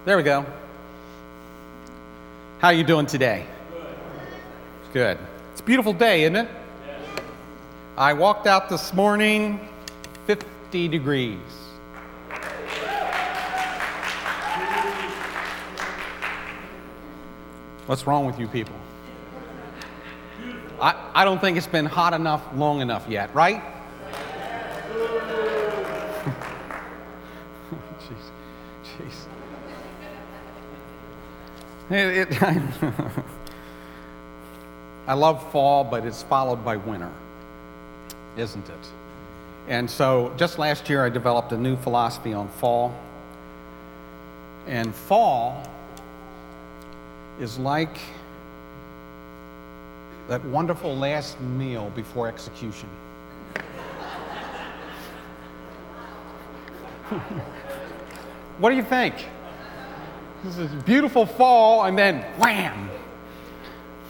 There we go. How you doing today? Good. It's a beautiful day, isn't it? Yes. I walked out this morning, 50 degrees. What's wrong with you people? I don't think it's been hot enough long enough yet, right? Jeez. I love fall, but it's followed by winter, isn't it? And so just last year I developed a new philosophy on fall. And fall is like that wonderful last meal before execution. What do you think? This is beautiful fall, and then wham!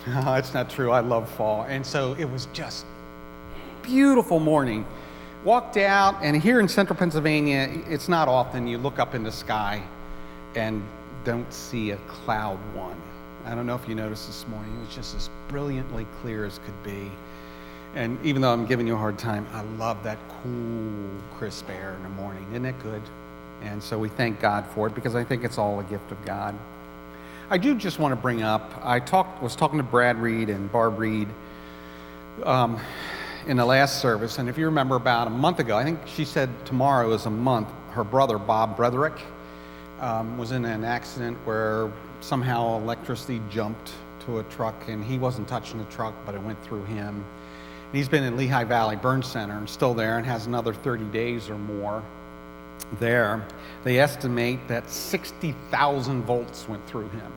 No, that's not true. I love fall. And so it was just beautiful morning. Walked out, and here in central Pennsylvania, it's not often you look up in the sky and don't see a cloud one. I don't know if you noticed this morning. It was just as brilliantly clear as could be. And even though I'm giving you a hard time, I love that cool, crisp air in the morning. Isn't it good? And so we thank God for it because I think it's all a gift of God. I do just want to bring up, was talking to Brad Reed and Barb Reed in the last service, and if you remember about a month ago, I think she said tomorrow is a month, her brother, Bob Brederick, was in an accident where somehow electricity jumped to a truck, and he wasn't touching the truck, but it went through him. And he's been in Lehigh Valley Burn Center and still there and has another 30 days or more there. They estimate that 60,000 volts went through him.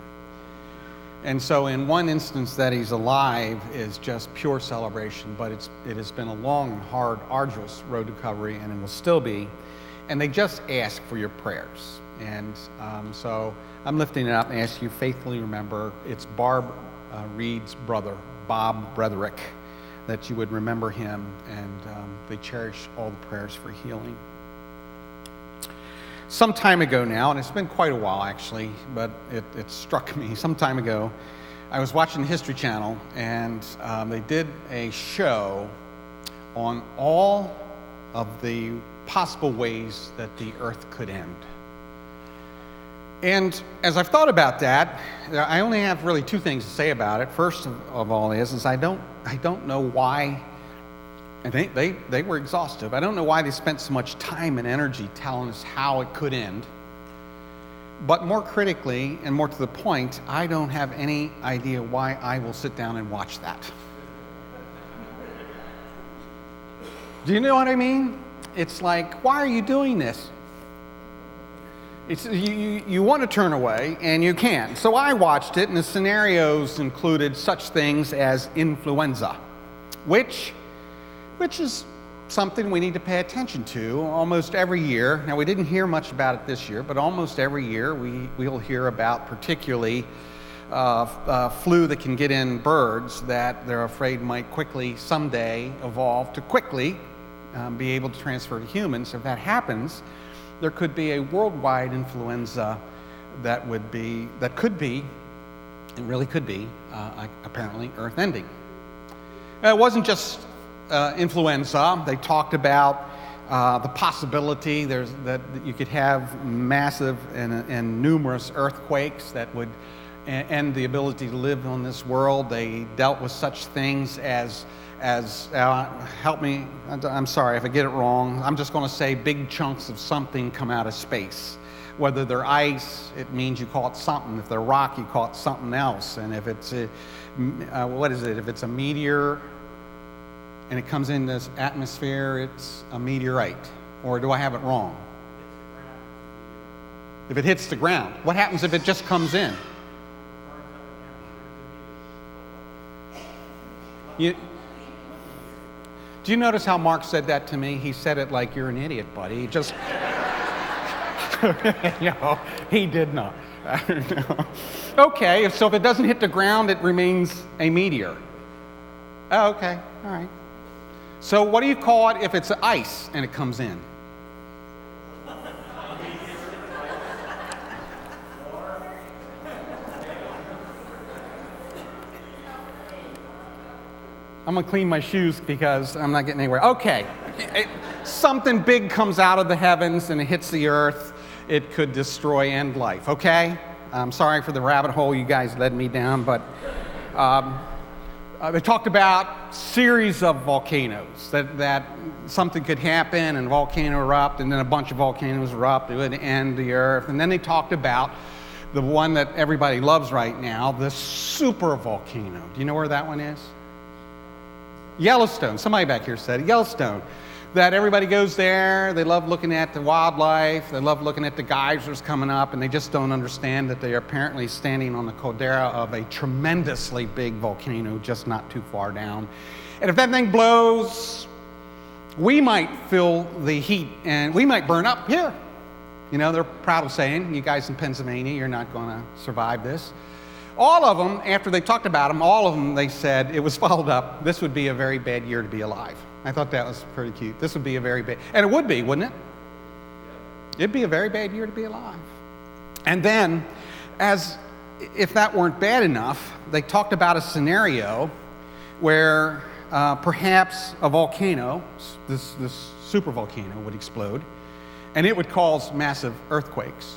And so in one instance that he's alive is just pure celebration, but it has been a long and hard, arduous road to recovery, and it will still be. And they just ask for your prayers. And so I'm lifting it up and ask you faithfully remember it's Barb Reed's brother, Bob Brederick, that you would remember him, and they cherish all the prayers for healing. Some time ago now, and it's been quite a while actually, but it struck me some time ago, I was watching the History Channel, and they did a show on all of the possible ways that the earth could end. And as I've thought about that, I only have really two things to say about it. First of all is I don't know why. And they were exhaustive. I don't know why they spent so much time and energy telling us how it could end. But more critically, and more to the point, I don't have any idea why I will sit down and watch that. Do you know what I mean? It's like, why are you doing this? You want to turn away, and you can't. So I watched it, and the scenarios included such things as influenza, which is something we need to pay attention to almost every year. Now, we didn't hear much about it this year, but almost every year we'll hear about particularly flu that can get in birds that they're afraid might quickly someday evolve to quickly be able to transfer to humans. If that happens, there could be a worldwide influenza that could be, it really could be, apparently earth-ending. It wasn't just influenza. They talked about the possibility that you could have massive and numerous earthquakes that would end the ability to live on this world. They dealt with such things as help me, I'm sorry if I get it wrong, I'm just going to say big chunks of something come out of space. Whether they're ice, it means you call it something. If they're rock, you call it something else. And if it's if it's a meteor and it comes in this atmosphere, it's a meteorite. Or do I have it wrong? If it hits the ground. What happens if it just comes in? Do you notice how Mark said that to me? He said it like, you're an idiot, buddy. He just... No, he did not. Okay, so if it doesn't hit the ground, it remains a meteor. Oh, okay, all right. So what do you call it if it's ice and it comes in? I'm gonna clean my shoes because I'm not getting anywhere. Okay, something big comes out of the heavens and it hits the earth. It could destroy, end life, okay? I'm sorry for the rabbit hole you guys led me down, but they talked about series of volcanoes, that something could happen and a volcano erupt, and then a bunch of volcanoes erupt, it would end the earth. And then they talked about the one that everybody loves right now, the super volcano. Do you know where that one is? Yellowstone. Somebody back here said it. Yellowstone. That everybody goes there, they love looking at the wildlife, they love looking at the geysers coming up, and they just don't understand that they are apparently standing on the caldera of a tremendously big volcano just not too far down. And if that thing blows, we might feel the heat and we might burn up here. You know, they're proud of saying, you guys in Pennsylvania, you're not going to survive this. All of them, after they talked about them, all of them, they said, it was followed up, this would be a very bad year to be alive. I thought that was pretty cute. This would be a very bad, and it would be, wouldn't it? It'd be a very bad year to be alive. And then, as if that weren't bad enough, they talked about a scenario where perhaps a volcano, this super volcano, would explode, and it would cause massive earthquakes.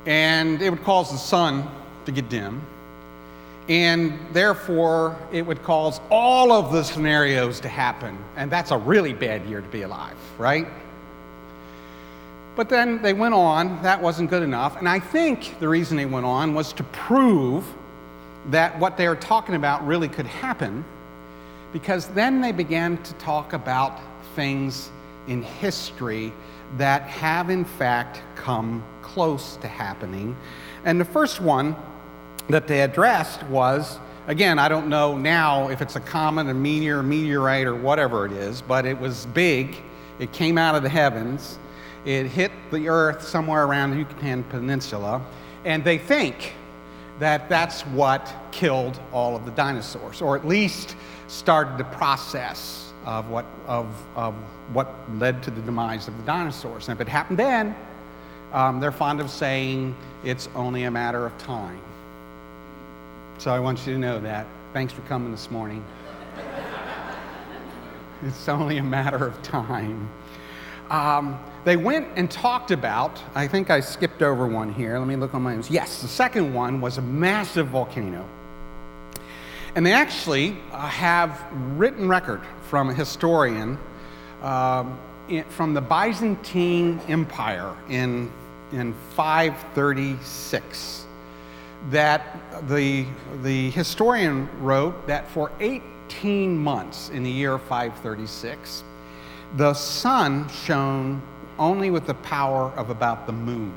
And it would cause the sun to get dim. And therefore, it would cause all of the scenarios to happen. And that's a really bad year to be alive, right? But then they went on. That wasn't good enough. And I think the reason they went on was to prove that what they were talking about really could happen, because then they began to talk about things in history that have in fact come close to happening. And the first one that they addressed was, again, I don't know now if it's a comet, a meteor, a meteorite, or whatever it is, but it was big. It came out of the heavens. It hit the earth somewhere around the Yucatan Peninsula, and they think that that's what killed all of the dinosaurs, or at least started the process of what led to the demise of the dinosaurs. And if it happened then, they're fond of saying it's only a matter of time. So I want you to know that. Thanks for coming this morning. It's only a matter of time. They went and talked about, I think I skipped over one here. Let me look on my notes. Yes, the second one was a massive volcano. And they actually have written record from a historian from the Byzantine Empire in 536. That the historian wrote that for 18 months in the year 536, the sun shone only with the power of about the moon.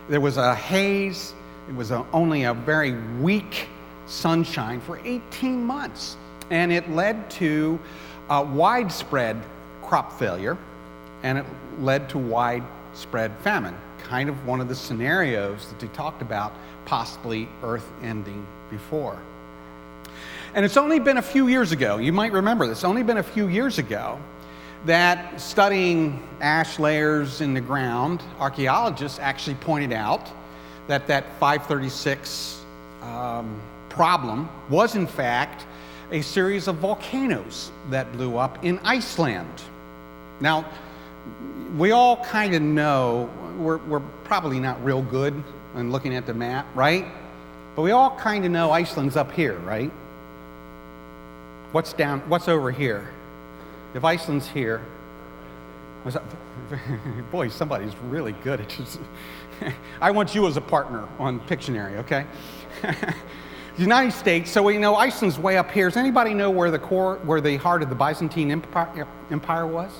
There was a haze, it was only a very weak sunshine for 18 months, and it led to widespread crop failure, and it led to widespread famine, kind of one of the scenarios that they talked about possibly Earth ending before. And it's only been a few years ago, you might remember this, only been a few years ago that studying ash layers in the ground, archaeologists actually pointed out that that 536 problem was in fact a series of volcanoes that blew up in Iceland. Now, we all kind of know, we're probably not real good in looking at the map, right? But we all kind of know Iceland's up here, right? What's over here? If Iceland's here, what's up? Boy, somebody's really good at this. I want you as a partner on Pictionary, okay? United States, so we know Iceland's way up here. Does anybody know where the heart of the Byzantine Empire was?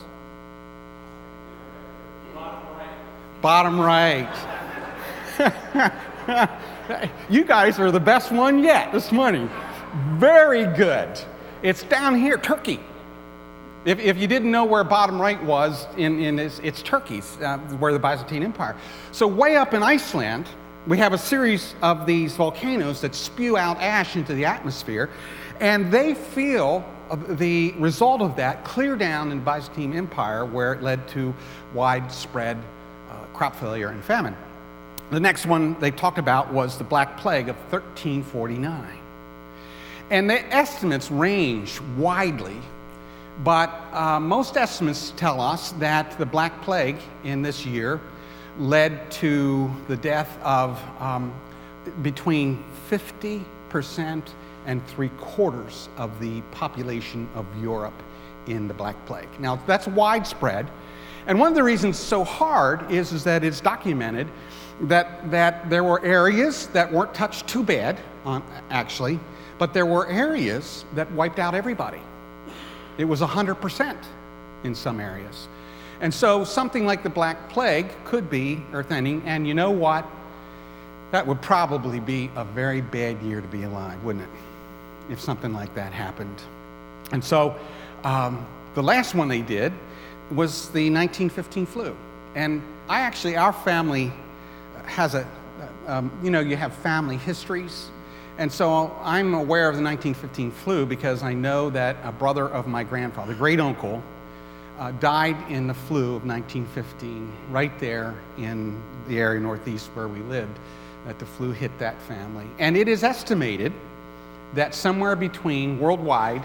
Bottom right. You guys are the best one yet this morning. Very good. It's down here, Turkey. If you didn't know where bottom right was, it's Turkey, where the Byzantine Empire. So way up in Iceland, we have a series of these volcanoes that spew out ash into the atmosphere, and they feel the result of that clear down in the Byzantine Empire, where it led to widespread crop failure and famine. The next one they talked about was the Black Plague of 1349. And the estimates range widely, but most estimates tell us that the Black Plague in this year led to the death of between 50% and 3/4 of the population of Europe in the Black Plague. Now, that's widespread, and one of the reasons it's so hard is that it's documented that there were areas that weren't touched too bad, actually, but there were areas that wiped out everybody. It was 100% in some areas. And so something like the Black Plague could be earth-ending, and you know what? That would probably be a very bad year to be alive, wouldn't it? If something like that happened. And so the last one they did was the 1915 flu. And our family has you have family histories. And so I'm aware of the 1915 flu because I know that a brother of my grandfather, great uncle, died in the flu of 1915, right there in the area northeast where we lived, that the flu hit that family. And it is estimated that worldwide,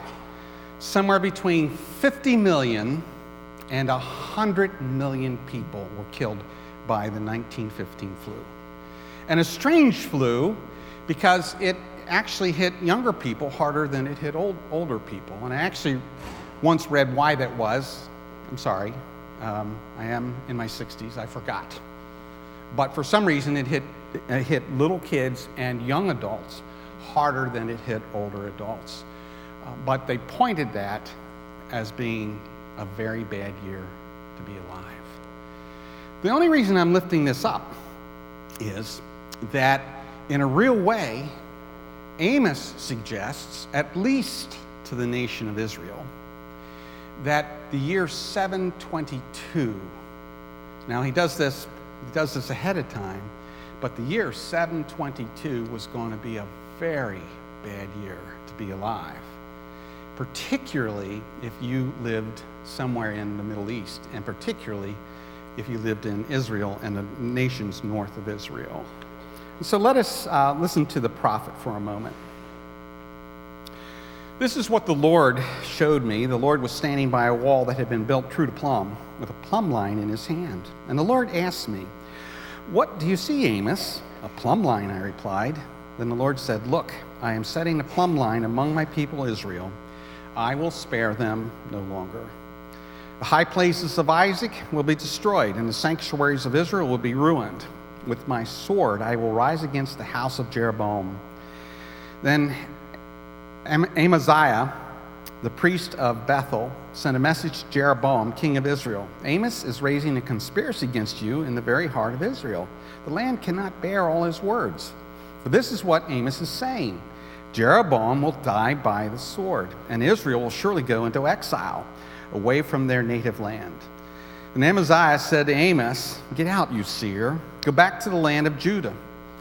somewhere between 50 million and 100 million people were killed by the 1915 flu. And a strange flu because it actually hit younger people harder than it hit older people. And I actually once read why that was. I'm sorry, I am in my 60s, I forgot. But for some reason it hit little kids and young adults harder than it hit older adults. But they pointed that as being a very bad year to be alive. The only reason I'm lifting this up is that in a real way, Amos suggests, at least to the nation of Israel, that the year 722, now he does this ahead of time, but the year 722 was going to be a very bad year to be alive, particularly if you lived somewhere in the Middle East, and particularly if you lived in Israel and the nations north of Israel. So let us listen to the prophet for a moment. This is what the Lord showed me. The Lord was standing by a wall that had been built true to plumb, with a plumb line in his hand. And the Lord asked me, "What do you see, Amos?" "A plumb line," I replied. Then the Lord said, "Look, I am setting a plumb line among my people Israel. I will spare them no longer. The high places of Isaac will be destroyed, and the sanctuaries of Israel will be ruined. With my sword I will rise against the house of Jeroboam." Then Amaziah, the priest of Bethel, sent a message to Jeroboam, king of Israel. "Amos is raising a conspiracy against you in the very heart of Israel. The land cannot bear all his words. For this is what Amos is saying: Jeroboam will die by the sword, and Israel will surely go into exile, away from their native land." And Amaziah said to Amos, "Get out, you seer. Go back to the land of Judah.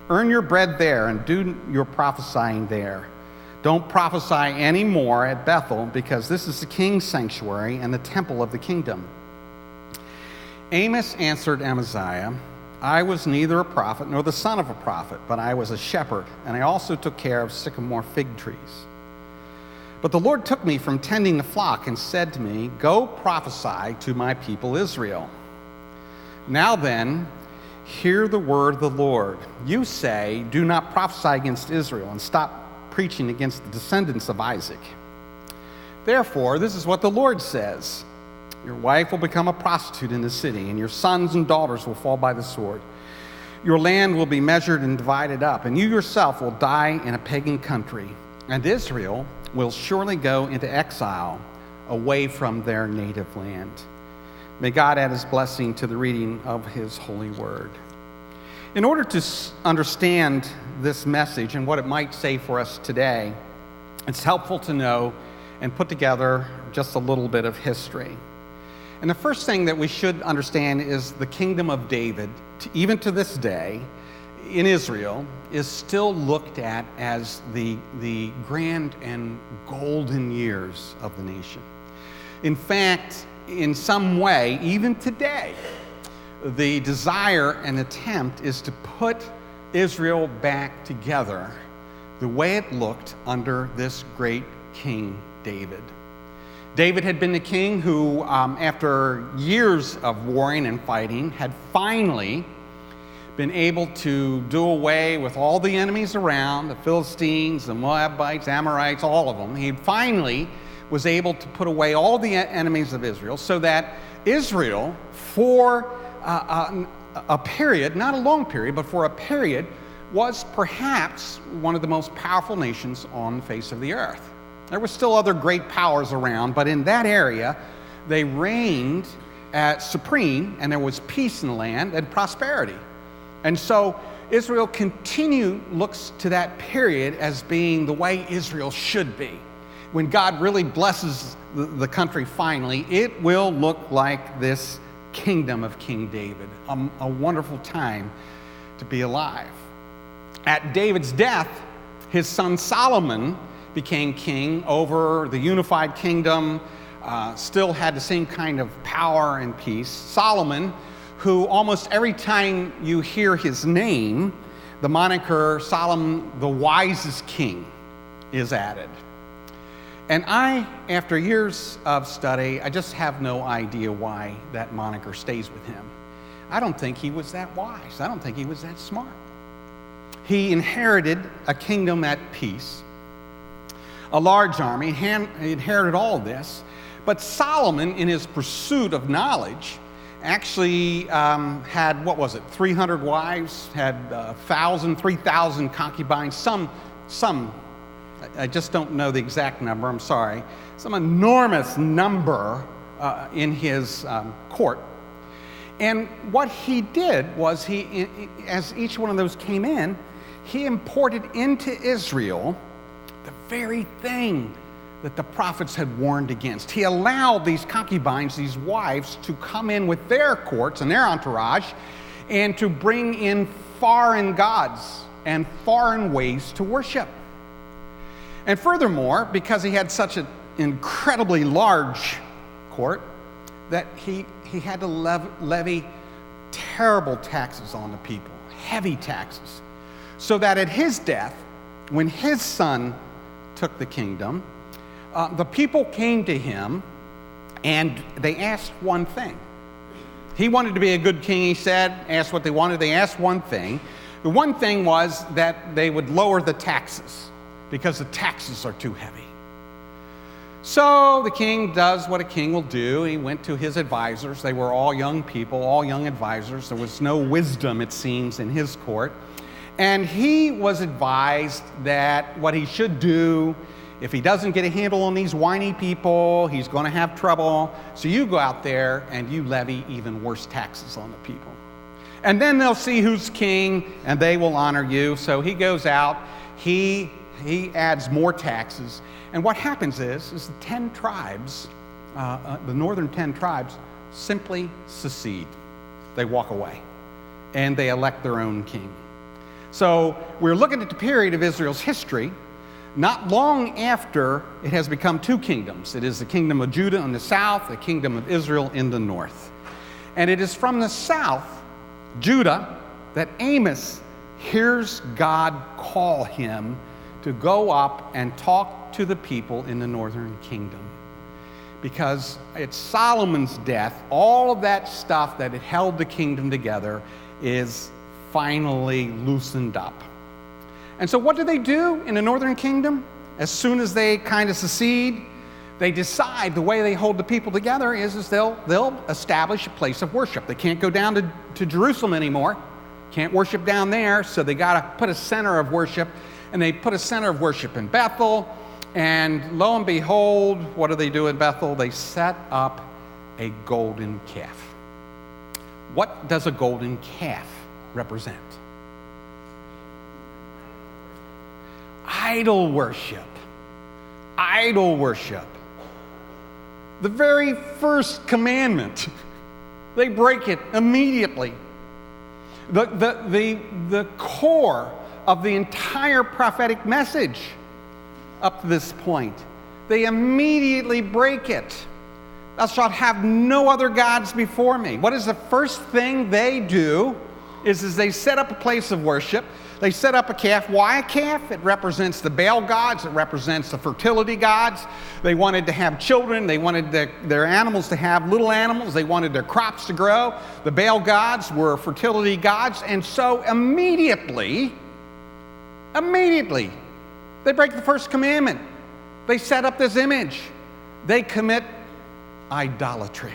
Earn your bread there and do your prophesying there. Don't prophesy anymore at Bethel, because this is the king's sanctuary and the temple of the kingdom." Amos answered Amaziah, "I was neither a prophet nor the son of a prophet, but I was a shepherd, and I also took care of sycamore fig trees. But the Lord took me from tending the flock and said to me, 'Go prophesy to my people Israel.' Now then, hear the word of the Lord. You say, 'Do not prophesy against Israel,' and stop preaching against the descendants of Isaac. Therefore, this is what the Lord says: Your wife will become a prostitute in the city, and your sons and daughters will fall by the sword. Your land will be measured and divided up, and you yourself will die in a pagan country, and Israel will surely go into exile away from their native land." May God add his blessing to the reading of his holy word. In order to understand this message and what it might say for us today, it's helpful to know and put together just a little bit of history. And the first thing that we should understand is the kingdom of David, even to this day, in Israel, is still looked at as the grand and golden years of the nation. In fact, in some way, even today, the desire and attempt is to put Israel back together the way it looked under this great King David. David had been the king who, after years of warring and fighting, had finally been able to do away with all the enemies around, the Philistines, the Moabites, Amorites, all of them. He finally was able to put away all the enemies of Israel so that Israel, for a period, not a long period, but for a period, was perhaps one of the most powerful nations on the face of the earth. There were still other great powers around, but in that area, they reigned supreme, and there was peace in the land and prosperity. And so Israel looks to that period as being the way Israel should be. When God really blesses the country finally, it will look like this kingdom of King David. A wonderful time to be alive. At David's death, his son Solomon became king over the unified kingdom, still had the same kind of power and peace. Solomon, who almost every time you hear his name, the moniker Solomon, the wisest king, is added. And after years of study, I just have no idea why that moniker stays with him. I don't think he was that wise. I don't think he was that smart. He inherited a kingdom at peace, a large army. He inherited all this. But Solomon, in his pursuit of knowledge, actually had, 300 wives, had 3,000 concubines, some, I just don't know the exact number, I'm sorry, some enormous number in his court. And what he did was as each one of those came in, he imported into Israel the very thing that the prophets had warned against. He allowed these concubines, these wives, to come in with their courts and their entourage and to bring in foreign gods and foreign ways to worship. And furthermore, because he had such an incredibly large court, that he had to levy terrible taxes on the people, heavy taxes, so that at his death, when his son took the kingdom, the people came to him and they asked one thing. He wanted to be a good king, he said, asked what they wanted. They asked one thing. The one thing was that they would lower the taxes because the taxes are too heavy. So the king does what a king will do. He went to his advisors. They were all young people, all young advisors. There was no wisdom, it seems, in his court. And he was advised that what he should do, if he doesn't get a handle on these whiny people, he's going to have trouble. So you go out there and you levy even worse taxes on the people. And then they'll see who's king and they will honor you. So he goes out, he adds more taxes. And what happens is the 10 tribes, the northern 10 tribes, simply secede. They walk away and they elect their own king. So we're looking at the period of Israel's history, not long after it has become two kingdoms. It is the kingdom of Judah in the south, the kingdom of Israel in the north. And it is from the south, Judah, that Amos hears God call him to go up and talk to the people in the northern kingdom. Because at Solomon's death, all of that stuff that had held the kingdom together is finally loosened up. And so what do they do in the northern kingdom? As soon as they kind of secede, they decide the way they hold the people together is they'll establish a place of worship. They can't go down to Jerusalem anymore. Can't worship down there, so they got to put a center of worship. And they put a center of worship in Bethel. And lo and behold, what do they do in Bethel? They set up a golden calf. What does a golden calf represent? Idol worship. Idol worship. The very first commandment. They break it immediately. The core of the entire prophetic message up to this point. They immediately break it. Thou shalt have no other gods before me. What is the first thing they do is they set up a place of worship. They set up a calf. Why a calf? It represents the Baal gods. It represents the fertility gods. They wanted to have children. They wanted their animals to have little animals. They wanted their crops to grow. The Baal gods were fertility gods. And so immediately, they break the first commandment. They set up this image. They commit idolatry.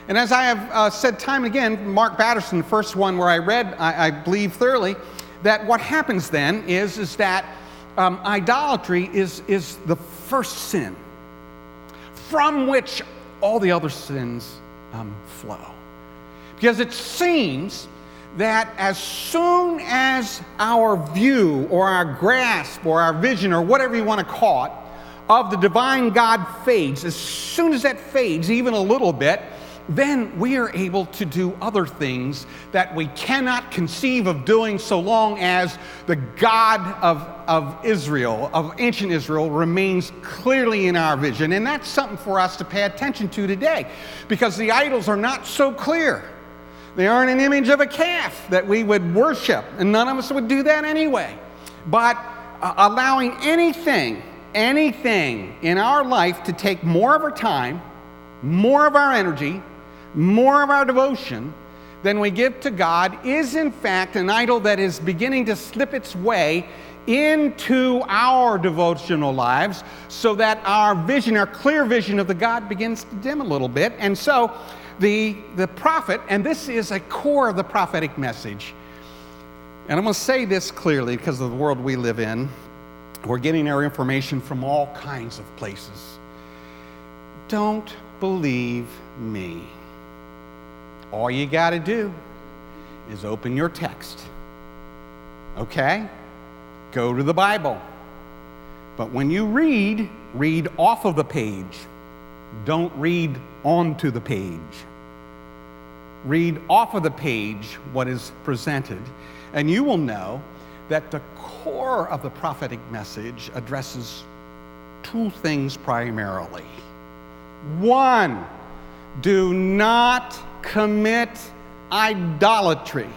And as I have said time and again, Mark Batterson, the first one where I read, I believe thoroughly, that what happens then is that idolatry is the first sin from which all the other sins flow. Because it seems that as soon as our view or our grasp or our vision or whatever you want to call it of the divine God fades, as soon as that fades even a little bit, then we are able to do other things that we cannot conceive of doing so long as the God of Israel, of ancient Israel, remains clearly in our vision. And that's something for us to pay attention to today, because the idols are not so clear. They aren't an image of a calf that we would worship, and none of us would do that anyway. But allowing anything in our life to take more of our time, more of our energy, more of our devotion than we give to God is in fact an idol that is beginning to slip its way into our devotional lives, so that our vision, our clear vision of the God begins to dim a little bit. And so the prophet, and this is a core of the prophetic message, and I'm going to say this clearly because of the world we live in. We're getting our information from all kinds of places. Don't believe me. All you got to do is open your text. Okay? Go to the Bible. But when you read off of the page. Don't read onto the page. Read off of the page what is presented, and you will know that the core of the prophetic message addresses two things primarily. One, do not commit idolatry.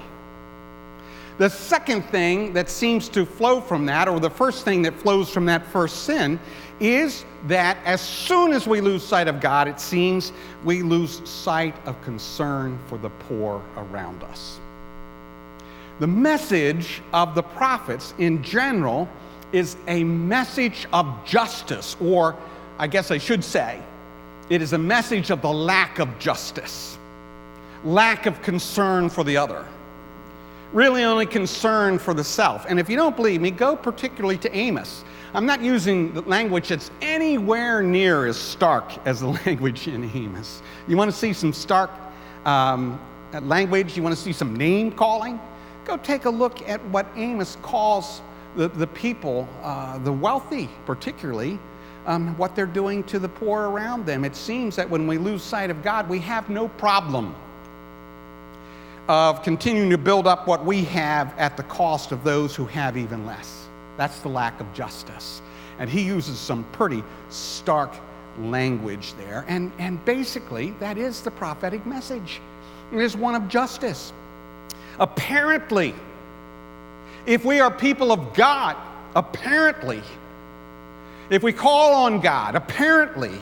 The second thing that seems to flow from that, or the first thing that flows from that first sin, is that as soon as we lose sight of God, it seems we lose sight of concern for the poor around us. The message of the prophets in general is a message of justice, or I guess I should say, it is a message of the lack of justice, lack of concern for the other, really only concern for the self. And if you don't believe me, go particularly to Amos. I'm not using the language that's anywhere near as stark as the language in Amos. You want to see some stark language? You want to see some name calling? Go take a look at what Amos calls the people, the wealthy particularly, what they're doing to the poor around them. It seems that when we lose sight of God, we have no problem of continuing to build up what we have at the cost of those who have even less. That's the lack of justice. And he uses some pretty stark language there. And basically, that is the prophetic message. It is one of justice. Apparently, if we are people of God, apparently, if we call on God, apparently,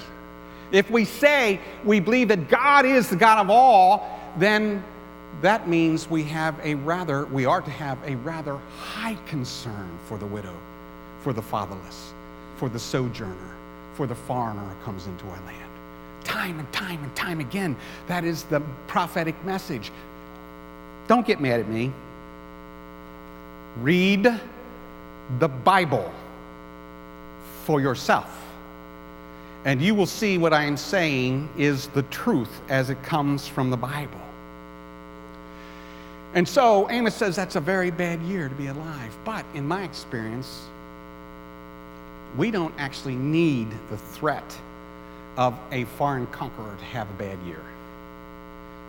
if we say we believe that God is the God of all, then that means we are to have a rather high concern for the widow, for the fatherless, for the sojourner, for the foreigner who comes into our land. Time and time and time again, that is the prophetic message. Don't get mad at me. Read the Bible for yourself, and you will see what I am saying is the truth as it comes from the Bible. And so Amos says that's a very bad year to be alive. But in my experience, we don't actually need the threat of a foreign conqueror to have a bad year.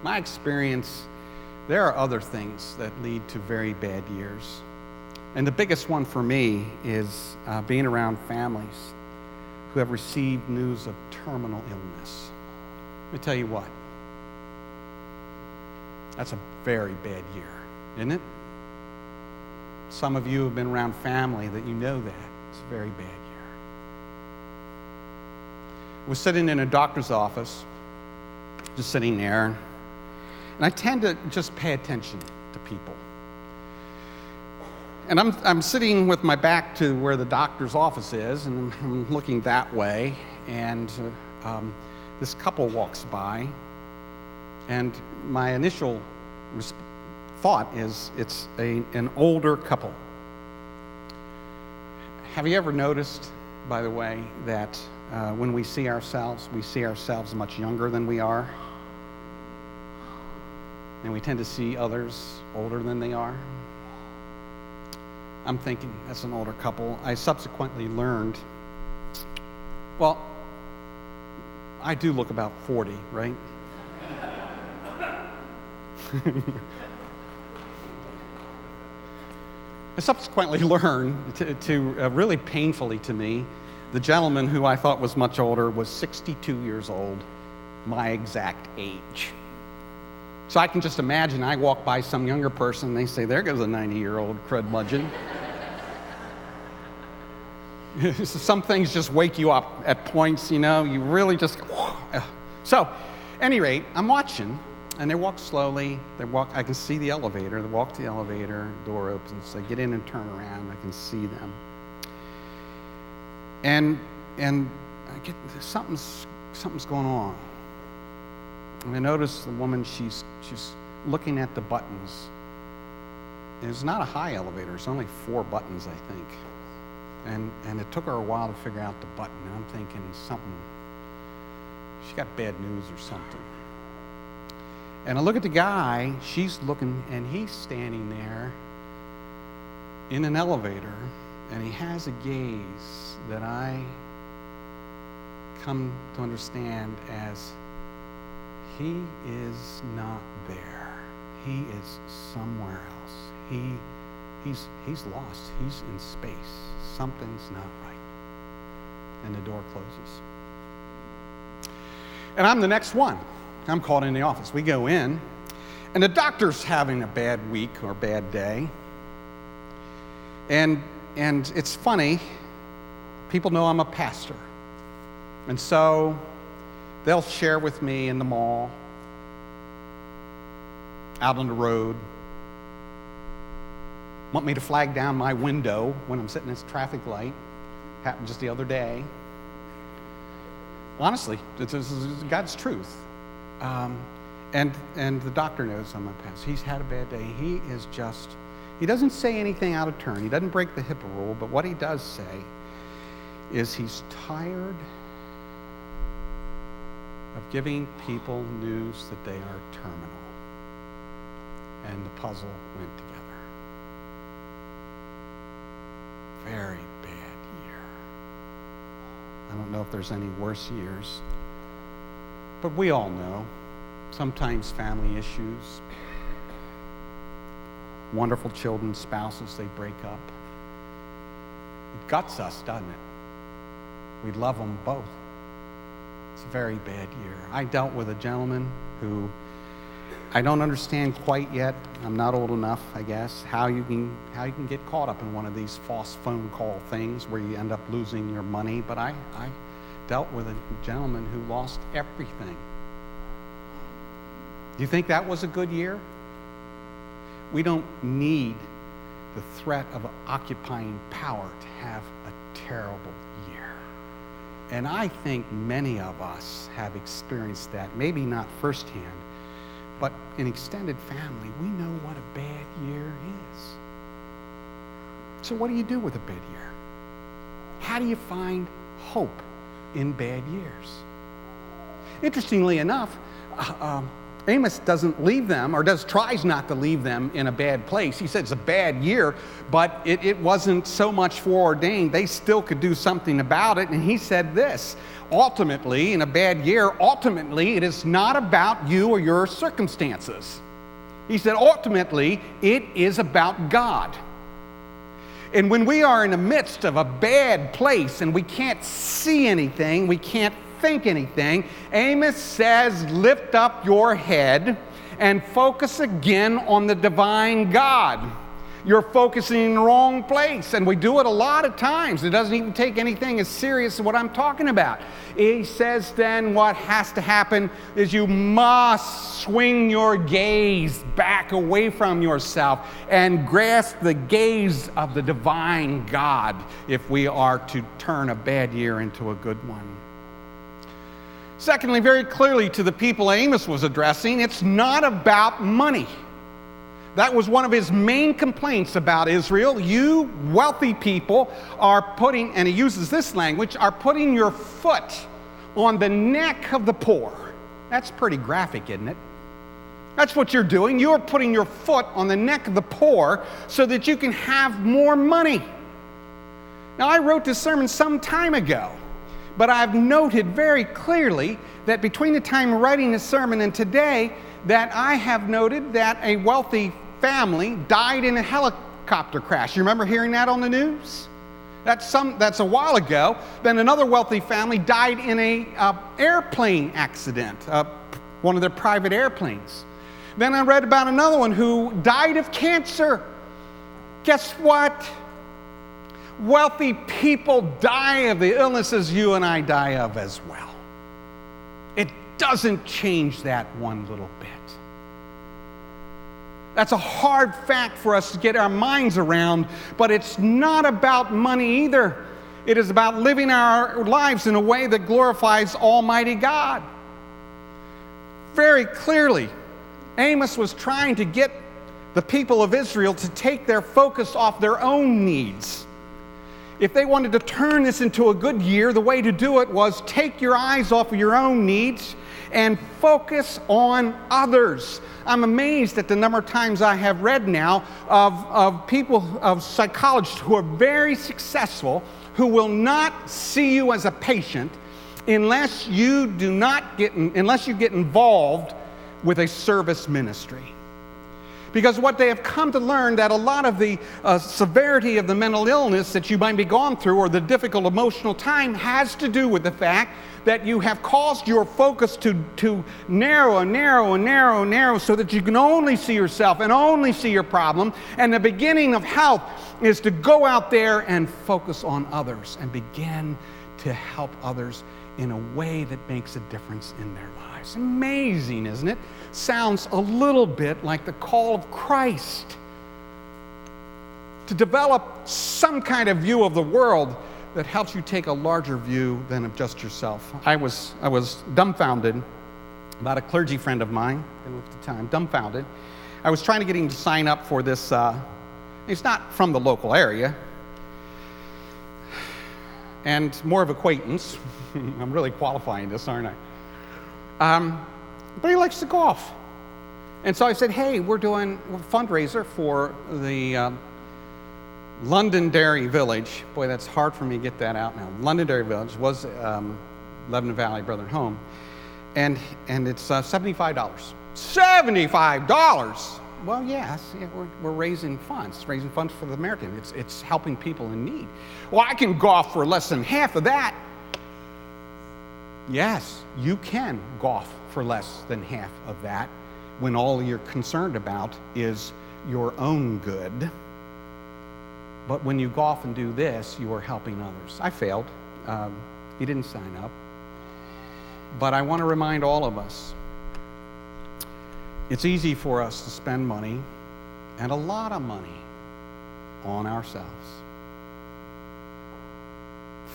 My experience, there are other things that lead to very bad years. And the biggest one for me is being around families who have received news of terminal illness. Let me tell you what. That's a very bad year, isn't it? Some of you have been around family that you know that. It's a very bad year. We're sitting in a doctor's office, just sitting there, and I tend to just pay attention to people. And I'm sitting with my back to where the doctor's office is, and I'm looking that way, and this couple walks by, and my initial thought is it's an older couple. Have you ever noticed, by the way, that when we see ourselves much younger than we are? And we tend to see others older than they are? I'm thinking that's an older couple. I subsequently learned, well, I do look about 40, right? I subsequently learned to really painfully to me, the gentleman who I thought was much older was 62 years old, my exact age. So I can just imagine I walk by some younger person and they say, there goes a 90-year-old crudmudgeon. Some things just wake you up at points, you know, you really just, so, any rate, I'm watching, and they walk slowly, I can see the elevator, they walk to the elevator, door opens, they get in and turn around, I can see them. And I get, something's going on. And I notice the woman, she's looking at the buttons. It's not a high elevator, it's only 4 buttons, I think. And it took her a while to figure out the button. And I'm thinking something, she got bad news or something. And I look at the guy, she's looking, and he's standing there in an elevator, and he has a gaze that I come to understand as he is not there. He is somewhere else. He's lost. He's in space. Something's not right. And the door closes. And I'm the next one. I'm called in the office. We go in, and the doctor's having a bad week or bad day. And it's funny, people know I'm a pastor. And so they'll share with me in the mall, out on the road, want me to flag down my window when I'm sitting at a traffic light. Happened just the other day. Honestly, this is God's truth. And the doctor knows I'm a pastor. He's had a bad day. He doesn't say anything out of turn. He doesn't break the HIPAA rule, but what he does say is he's tired of giving people news that they are terminal. And the puzzle went together. Very bad year. I don't know if there's any worse years, but we all know sometimes family issues, wonderful children, spouses, they break up. It guts us, doesn't it? We love them both. It's a very bad year. I dealt with a gentleman who I don't understand quite yet. I'm not old enough, I guess, how you can get caught up in one of these false phone call things where you end up losing your money. But I dealt with a gentleman who lost everything. Do you think that was a good year? We don't need the threat of occupying power to have a terrible year. And I think many of us have experienced that, maybe not firsthand, but in extended family, we know what a bad year is. So what do you do with a bad year? How do you find hope in bad years? Interestingly enough, Amos doesn't leave them, or tries not to leave them in a bad place. He said it's a bad year, but it wasn't so much foreordained. They still could do something about it. And he said this, ultimately, in a bad year, ultimately, it is not about you or your circumstances. He said, ultimately, it is about God. And when we are in the midst of a bad place and we can't see anything, we can't think anything, Amos says, lift up your head and focus again on the divine God. You're focusing in the wrong place, and we do it a lot of times. It doesn't even take anything as serious as what I'm talking about. He says then what has to happen is you must swing your gaze back away from yourself and grasp the gaze of the divine God if we are to turn a bad year into a good one. Secondly, very clearly to the people Amos was addressing, it's not about money. That was one of his main complaints about Israel. You wealthy people are putting, and he uses this language, are putting your foot on the neck of the poor. That's pretty graphic, isn't it? That's what you're doing. You're putting your foot on the neck of the poor so that you can have more money. Now, I wrote this sermon some time ago, but I've noted very clearly that between the time of writing this sermon and today, that I have noted that a wealthy family died in a helicopter crash. You remember hearing that on the news? That's a while ago. Then another wealthy family died in a airplane accident, one of their private airplanes. Then I read about another one who died of cancer. Guess what? Wealthy people die of the illnesses you and I die of as well. It doesn't change that one little bit. That's a hard fact for us to get our minds around, but it's not about money either. It is about living our lives in a way that glorifies Almighty God. Very clearly, Amos was trying to get the people of Israel to take their focus off their own needs. If they wanted to turn this into a good year, the way to do it was take your eyes off of your own needs and focus on others. I'm amazed at the number of times I have read now of people, of psychologists who are very successful, who will not see you as a patient unless you get involved with a service ministry. Because what they have come to learn, that a lot of the severity of the mental illness that you might be going through, or the difficult emotional time, has to do with the fact that you have caused your focus to narrow and narrow and narrow and narrow so that you can only see yourself and only see your problem. And the beginning of health is to go out there and focus on others and begin to help others in a way that makes a difference in their lives. Amazing, isn't it? Sounds a little bit like the call of Christ to develop some kind of view of the world that helps you take a larger view than of just yourself. I was dumbfounded about a clergy friend of mine at the time, dumbfounded. I was trying to get him to sign up for this. He's not from the local area, and more of acquaintance. I'm really qualifying this, aren't I? But he likes to golf. And so I said, hey, we're doing a fundraiser for the Londonderry Village. Boy, that's hard for me to get that out now. Londonderry Village was Lebanon Valley Brethren Home. And it's $75. $75! Well, yes, we're raising funds for the Samaritan. It's helping people in need. Well, I can golf for less than half of that. Yes, you can golf for less than half of that when all you're concerned about is your own good. But when you golf and do this, you are helping others. I failed. He didn't sign up. But I want to remind all of us, it's easy for us to spend money, and a lot of money, on ourselves.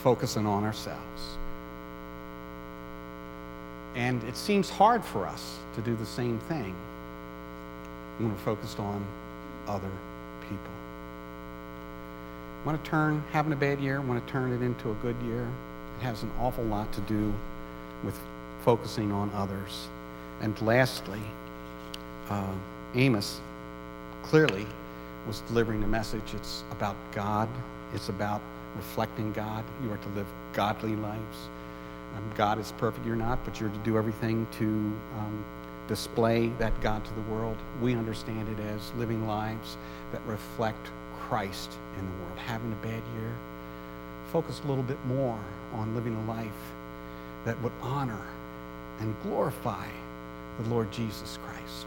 Focusing on ourselves. And it seems hard for us to do the same thing when we're focused on other people. Having a bad year, want to turn it into a good year. It has an awful lot to do with focusing on others. And lastly, Amos clearly was delivering a message. It's about God. It's about reflecting God. You are to live godly lives. God is perfect, you're not, but you're to do everything to display that God to the world. We understand it as living lives that reflect Christ in the world. Having a bad year, focus a little bit more on living a life that would honor and glorify the Lord Jesus Christ.